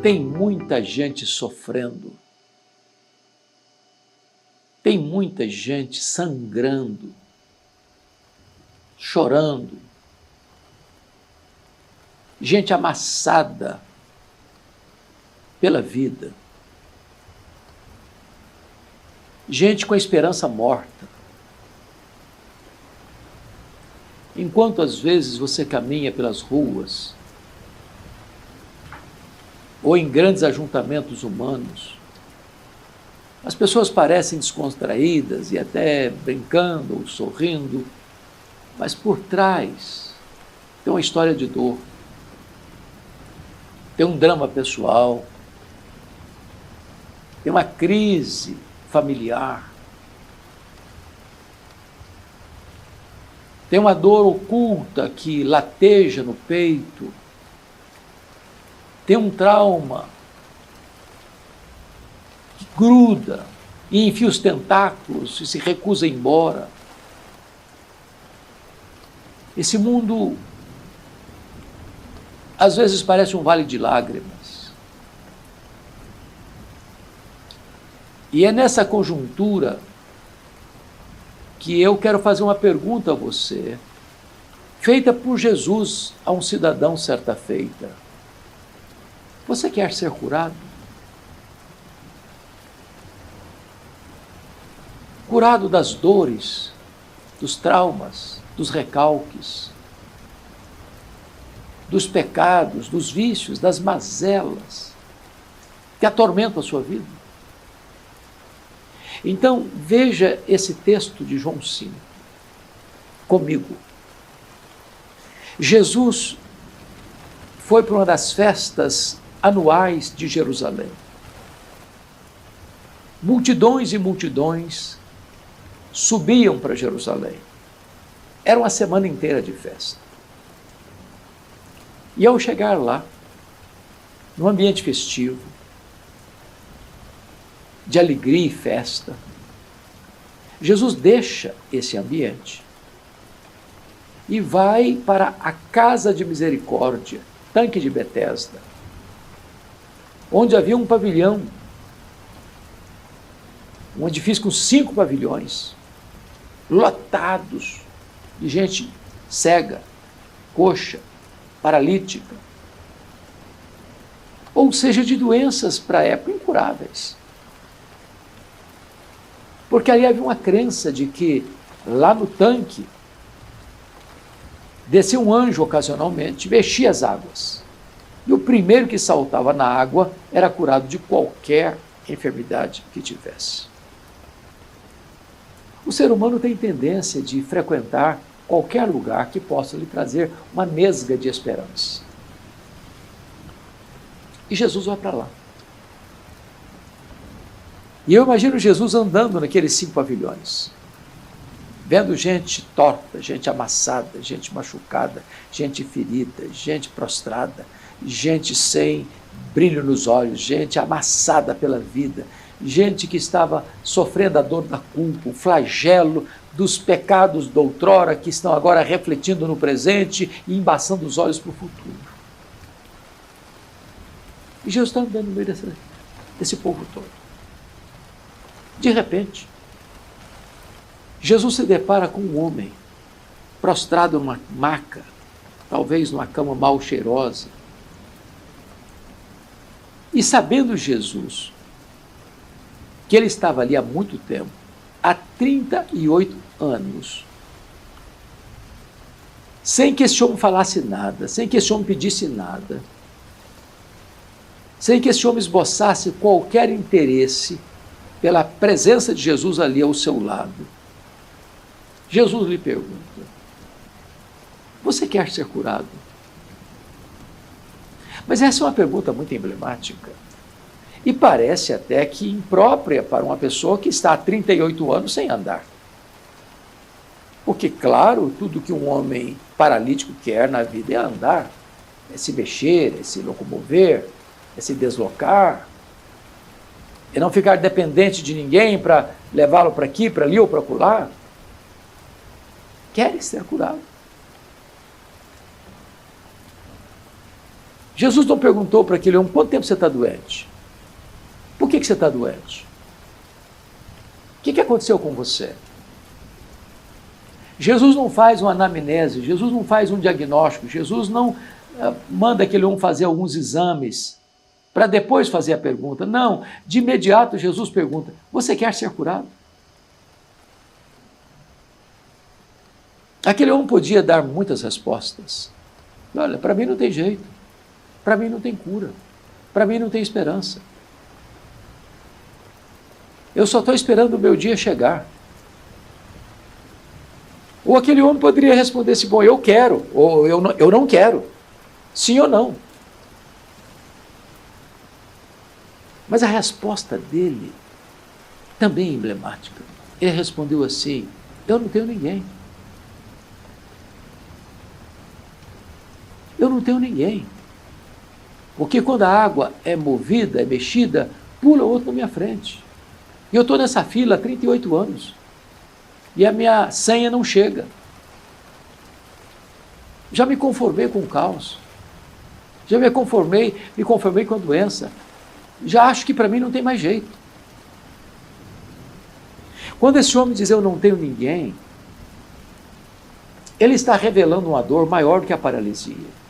Tem muita gente sofrendo, tem muita gente sangrando, chorando, gente amassada pela vida, gente com a esperança morta. Enquanto às vezes você caminha pelas ruas, ou em grandes ajuntamentos humanos, as pessoas parecem descontraídas e até brincando ou sorrindo, mas por trás tem uma história de dor, tem um drama pessoal, tem uma crise familiar, tem uma dor oculta que lateja no peito, tem um trauma que gruda e enfia os tentáculos e se recusa a ir embora. Esse mundo, às vezes, parece um vale de lágrimas. E é nessa conjuntura que eu quero fazer uma pergunta a você, feita por Jesus a um cidadão certa feita. Você quer ser curado? Curado das dores, dos traumas, dos recalques, dos pecados, dos vícios, das mazelas que atormentam a sua vida? Então, veja esse texto de João 5 comigo. Jesus foi para uma das festas anuais de Jerusalém. Multidões e multidões subiam para Jerusalém. Era uma semana inteira de festa. E ao chegar lá, num ambiente festivo, de alegria e festa, Jesus deixa esse ambiente e vai para a casa de misericórdia, tanque de Betesda, onde havia um pavilhão, um edifício com 5 pavilhões, lotados de gente cega, coxa, paralítica, ou seja, de doenças para a época incuráveis. Porque ali havia uma crença de que lá no tanque descia um anjo ocasionalmente, mexia as águas. E o primeiro que saltava na água era curado de qualquer enfermidade que tivesse. O ser humano tem tendência de frequentar qualquer lugar que possa lhe trazer uma nesga de esperança. E Jesus vai para lá. E eu imagino Jesus andando naqueles 5 pavilhões, vendo gente torta, gente amassada, gente machucada, gente ferida, gente prostrada, gente sem brilho nos olhos, gente amassada pela vida, gente que estava sofrendo a dor da culpa, o flagelo dos pecados de outrora que estão agora refletindo no presente e embaçando os olhos para o futuro. E Jesus está andando no meio desse povo todo. De repente, Jesus se depara com um homem prostrado numa maca, talvez numa cama mal cheirosa. E sabendo Jesus que ele estava ali há muito tempo, há 38 anos, sem que esse homem falasse nada, sem que esse homem pedisse nada, sem que esse homem esboçasse qualquer interesse pela presença de Jesus ali ao seu lado, Jesus lhe pergunta: você quer ser curado? Mas essa é uma pergunta muito emblemática e parece até que imprópria para uma pessoa que está há 38 anos sem andar. Porque, claro, tudo que um homem paralítico quer na vida é andar, é se mexer, é se locomover, é se deslocar, é não ficar dependente de ninguém para levá-lo para aqui, para ali ou para acolá. Quer ser curado. Jesus não perguntou para aquele homem: quanto tempo você está doente? Por que você está doente? O que aconteceu com você? Jesus não faz uma anamnese, Jesus não faz um diagnóstico, Jesus não manda aquele homem fazer alguns exames para depois fazer a pergunta. Não, de imediato Jesus pergunta: você quer ser curado? Aquele homem podia dar muitas respostas. Olha, para mim não tem jeito, para mim não tem cura, para mim não tem esperança. Eu só estou esperando o meu dia chegar. Ou aquele homem poderia responder assim: bom, eu quero, ou eu não quero. Sim ou não. Mas a resposta dele também é emblemática. Ele respondeu assim: eu não tenho ninguém. Eu não tenho ninguém. Porque quando a água é movida, é mexida, pula outro na minha frente. E eu estou nessa fila há 38 anos. E a minha senha não chega. Já me conformei com o caos. Já me conformei com a doença. Já acho que para mim não tem mais jeito. Quando esse homem diz: eu não tenho ninguém, ele está revelando uma dor maior do que a paralisia.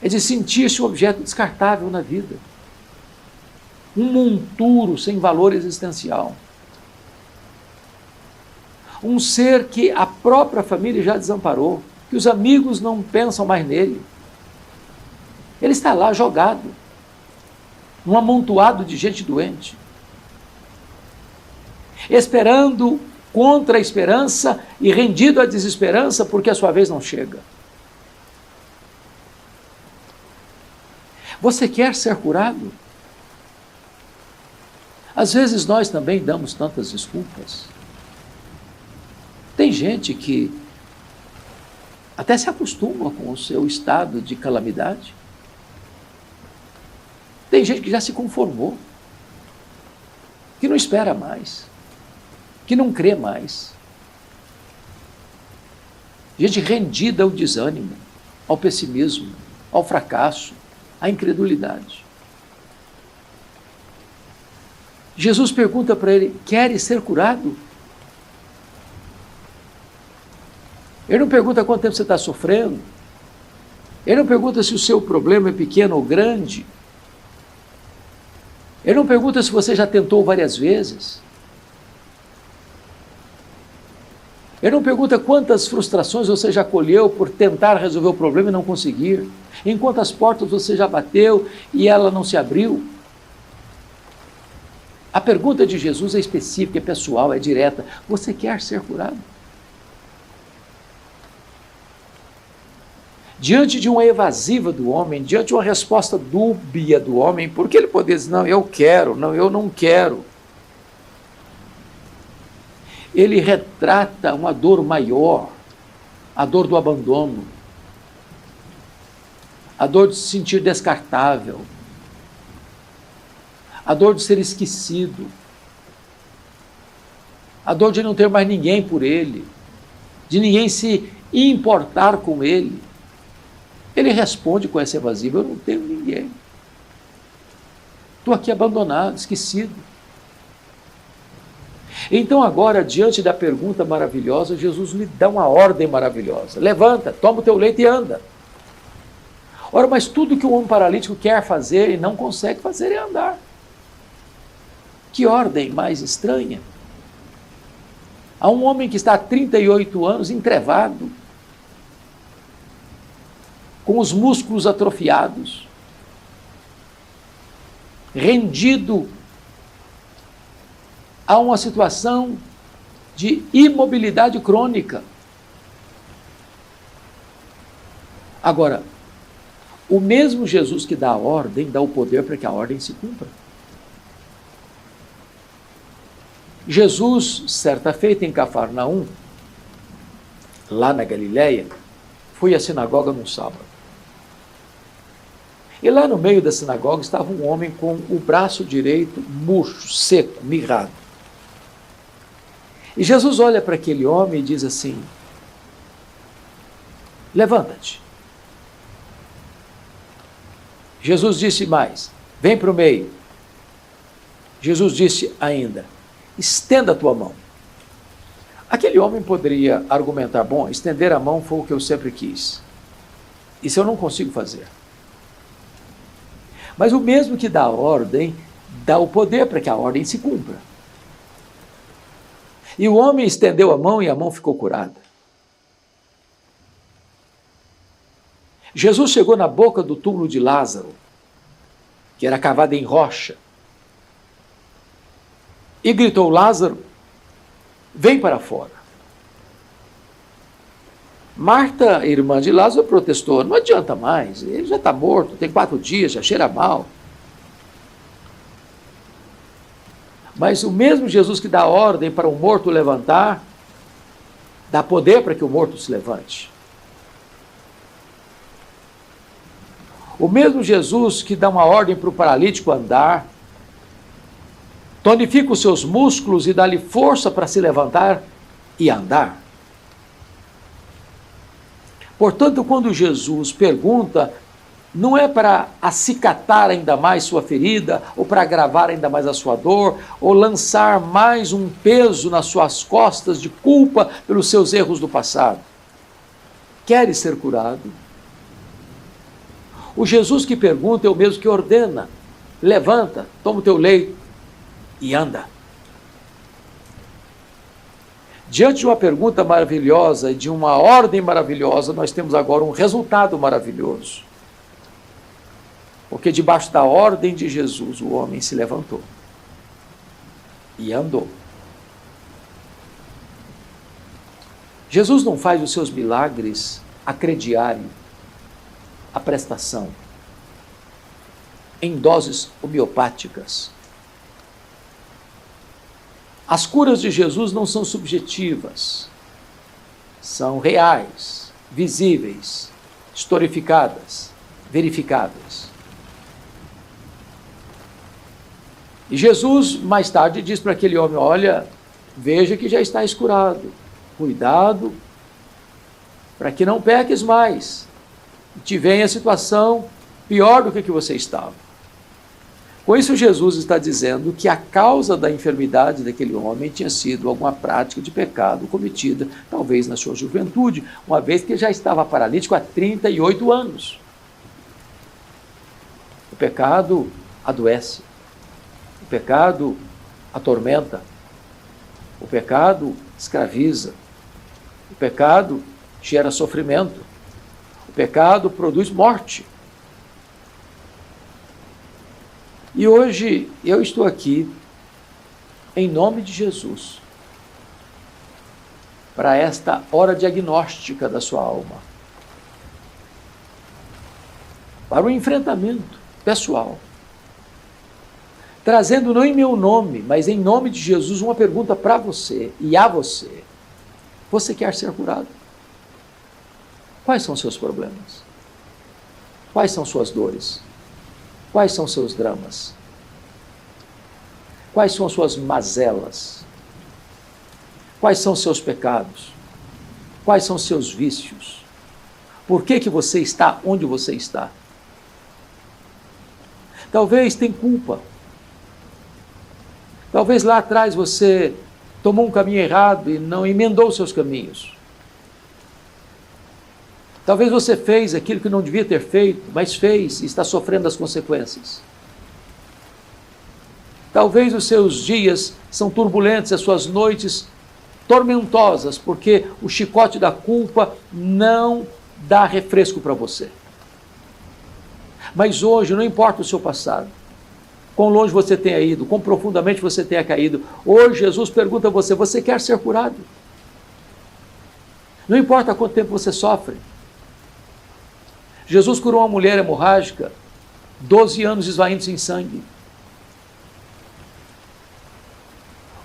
É de sentir-se um objeto descartável na vida. Um monturo sem valor existencial. Um ser que a própria família já desamparou, que os amigos não pensam mais nele. Ele está lá jogado, num amontoado de gente doente, esperando contra a esperança e rendido à desesperança porque a sua vez não chega. Você quer ser curado? Às vezes nós também damos tantas desculpas. Tem gente que até se acostuma com o seu estado de calamidade. Tem gente que já se conformou, que não espera mais, que não crê mais. Gente rendida ao desânimo, ao pessimismo, ao fracasso, à incredulidade. Jesus pergunta para ele: queres ser curado? Ele não pergunta quanto tempo você está sofrendo. Ele não pergunta se o seu problema é pequeno ou grande. Ele não pergunta se você já tentou várias vezes. Ele não pergunta quantas frustrações você já colheu por tentar resolver o problema e não conseguir. Em quantas portas você já bateu e ela não se abriu. A pergunta de Jesus é específica, é pessoal, é direta. Você quer ser curado? Diante de uma evasiva do homem, diante de uma resposta dúbia do homem, por que ele poderia dizer: não, eu quero, não, eu não quero? Ele retrata uma dor maior, a dor do abandono, a dor de se sentir descartável, a dor de ser esquecido, a dor de não ter mais ninguém por ele, de ninguém se importar com ele. Ele responde com essa evasiva: eu não tenho ninguém. Estou aqui abandonado, esquecido. Então agora, diante da pergunta maravilhosa, Jesus lhe dá uma ordem maravilhosa: levanta, toma o teu leito e anda. Ora, mas tudo que um homem paralítico quer fazer e não consegue fazer é andar. Que ordem mais estranha. Há um homem que está há 38 anos entrevado, com os músculos atrofiados, rendido a uma situação de imobilidade crônica. Agora, o mesmo Jesus que dá a ordem, dá o poder para que a ordem se cumpra. Jesus, certa feita em Cafarnaum, lá na Galileia, foi à sinagoga num sábado. E lá no meio da sinagoga estava um homem com o braço direito murcho, seco, mirrado. E Jesus olha para aquele homem e diz assim: levanta-te. Jesus disse mais: vem para o meio. Jesus disse ainda: estenda a tua mão. Aquele homem poderia argumentar: bom, estender a mão foi o que eu sempre quis. Isso eu não consigo fazer. Mas o mesmo que dá a ordem, dá o poder para que a ordem se cumpra. E o homem estendeu a mão e a mão ficou curada. Jesus chegou na boca do túmulo de Lázaro, que era cavado em rocha, e gritou: Lázaro, vem para fora. Marta, irmã de Lázaro, protestou: não adianta mais, ele já está morto, tem 4 dias, já cheira mal. Mas o mesmo Jesus que dá ordem para um morto levantar, dá poder para que o morto se levante. O mesmo Jesus que dá uma ordem para o paralítico andar, tonifica os seus músculos e dá-lhe força para se levantar e andar. Portanto, quando Jesus pergunta, não é para acicatar ainda mais sua ferida, ou para agravar ainda mais a sua dor, ou lançar mais um peso nas suas costas de culpa pelos seus erros do passado. Queres ser curado? O Jesus que pergunta é o mesmo que ordena: levanta, toma o teu leito e anda. Diante de uma pergunta maravilhosa e de uma ordem maravilhosa, nós temos agora um resultado maravilhoso. Porque debaixo da ordem de Jesus, o homem se levantou e andou. Jesus não faz os seus milagres a crediário, a prestação, em doses homeopáticas. As curas de Jesus não são subjetivas, são reais, visíveis, historificadas, verificadas. E Jesus, mais tarde, diz para aquele homem: olha, veja que já estás curado, cuidado, para que não peques mais, e te venha a situação pior do que você estava. Com isso, Jesus está dizendo que a causa da enfermidade daquele homem tinha sido alguma prática de pecado cometida, talvez na sua juventude, uma vez que ele já estava paralítico há 38 anos. O pecado adoece, o pecado atormenta, o pecado escraviza, o pecado gera sofrimento, o pecado produz morte. E hoje eu estou aqui, em nome de Jesus, para esta hora diagnóstica da sua alma, para o enfrentamento pessoal, trazendo não em meu nome, mas em nome de Jesus, uma pergunta para você e a você: você quer ser curado? Quais são seus problemas? Quais são suas dores? Quais são seus dramas? Quais são suas mazelas? Quais são seus pecados? Quais são seus vícios? Por que você está onde você está? Talvez tenha culpa. Talvez lá atrás você tomou um caminho errado e não emendou seus caminhos. Talvez você fez aquilo que não devia ter feito, mas fez e está sofrendo as consequências. Talvez os seus dias são turbulentos, as suas noites tormentosas, porque o chicote da culpa não dá refresco para você. Mas hoje, não importa o seu passado, quão longe você tenha ido, quão profundamente você tenha caído, hoje Jesus pergunta a você: você quer ser curado? Não importa quanto tempo você sofre. Jesus curou uma mulher hemorrágica, 12 anos esvaindo-se em sangue.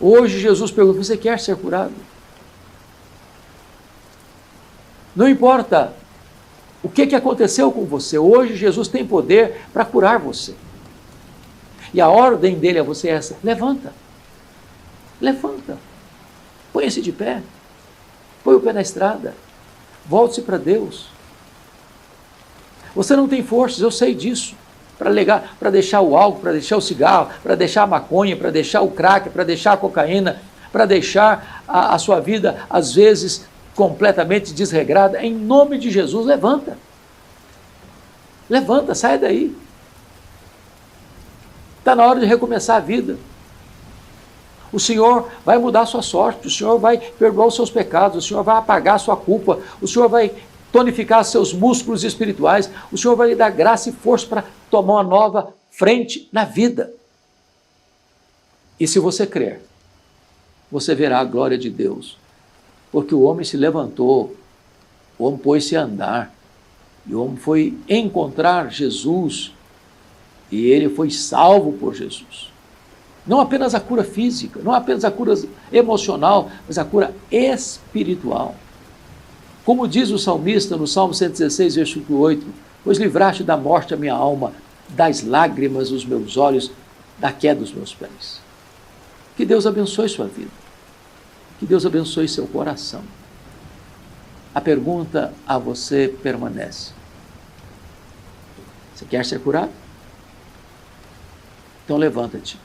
Hoje Jesus pergunta: você quer ser curado? Não importa o que aconteceu com você, hoje Jesus tem poder para curar você. E a ordem dele a você é essa: levanta, levanta, ponha-se de pé, põe o pé na estrada, volte-se para Deus. Você não tem forças, eu sei disso. para deixar o álcool, para deixar o cigarro, para deixar a maconha, para deixar o crack, para deixar a cocaína, para deixar a sua vida, às vezes, completamente desregrada. Em nome de Jesus, levanta. Levanta, sai daí. Está na hora de recomeçar a vida. O Senhor vai mudar a sua sorte, o Senhor vai perdoar os seus pecados, o Senhor vai apagar a sua culpa, o Senhor vai tonificar seus músculos espirituais, o Senhor vai lhe dar graça e força para tomar uma nova frente na vida. E se você crer, você verá a glória de Deus, porque o homem se levantou, o homem pôs-se a andar, e o homem foi encontrar Jesus, e ele foi salvo por Jesus. Não apenas a cura física, não apenas a cura emocional, mas a cura espiritual. Como diz o salmista no Salmo 116, versículo 8, pois livraste da morte a minha alma, das lágrimas os meus olhos, da queda dos meus pés. Que Deus abençoe sua vida. Que Deus abençoe seu coração. A pergunta a você permanece. Você quer ser curado? Então levanta-te.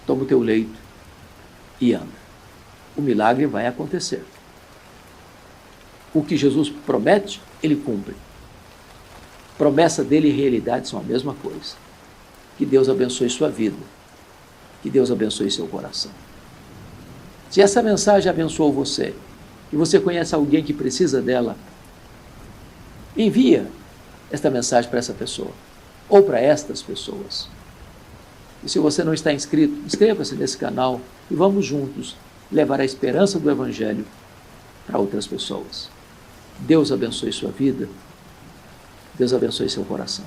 Toma o teu leito e anda. O milagre vai acontecer. O que Jesus promete, ele cumpre. Promessa dele e realidade são a mesma coisa. Que Deus abençoe sua vida. Que Deus abençoe seu coração. Se essa mensagem abençoou você, e você conhece alguém que precisa dela, envia esta mensagem para essa pessoa, ou para estas pessoas. E se você não está inscrito, inscreva-se nesse canal e vamos juntos levar a esperança do Evangelho para outras pessoas. Deus abençoe sua vida, Deus abençoe seu coração.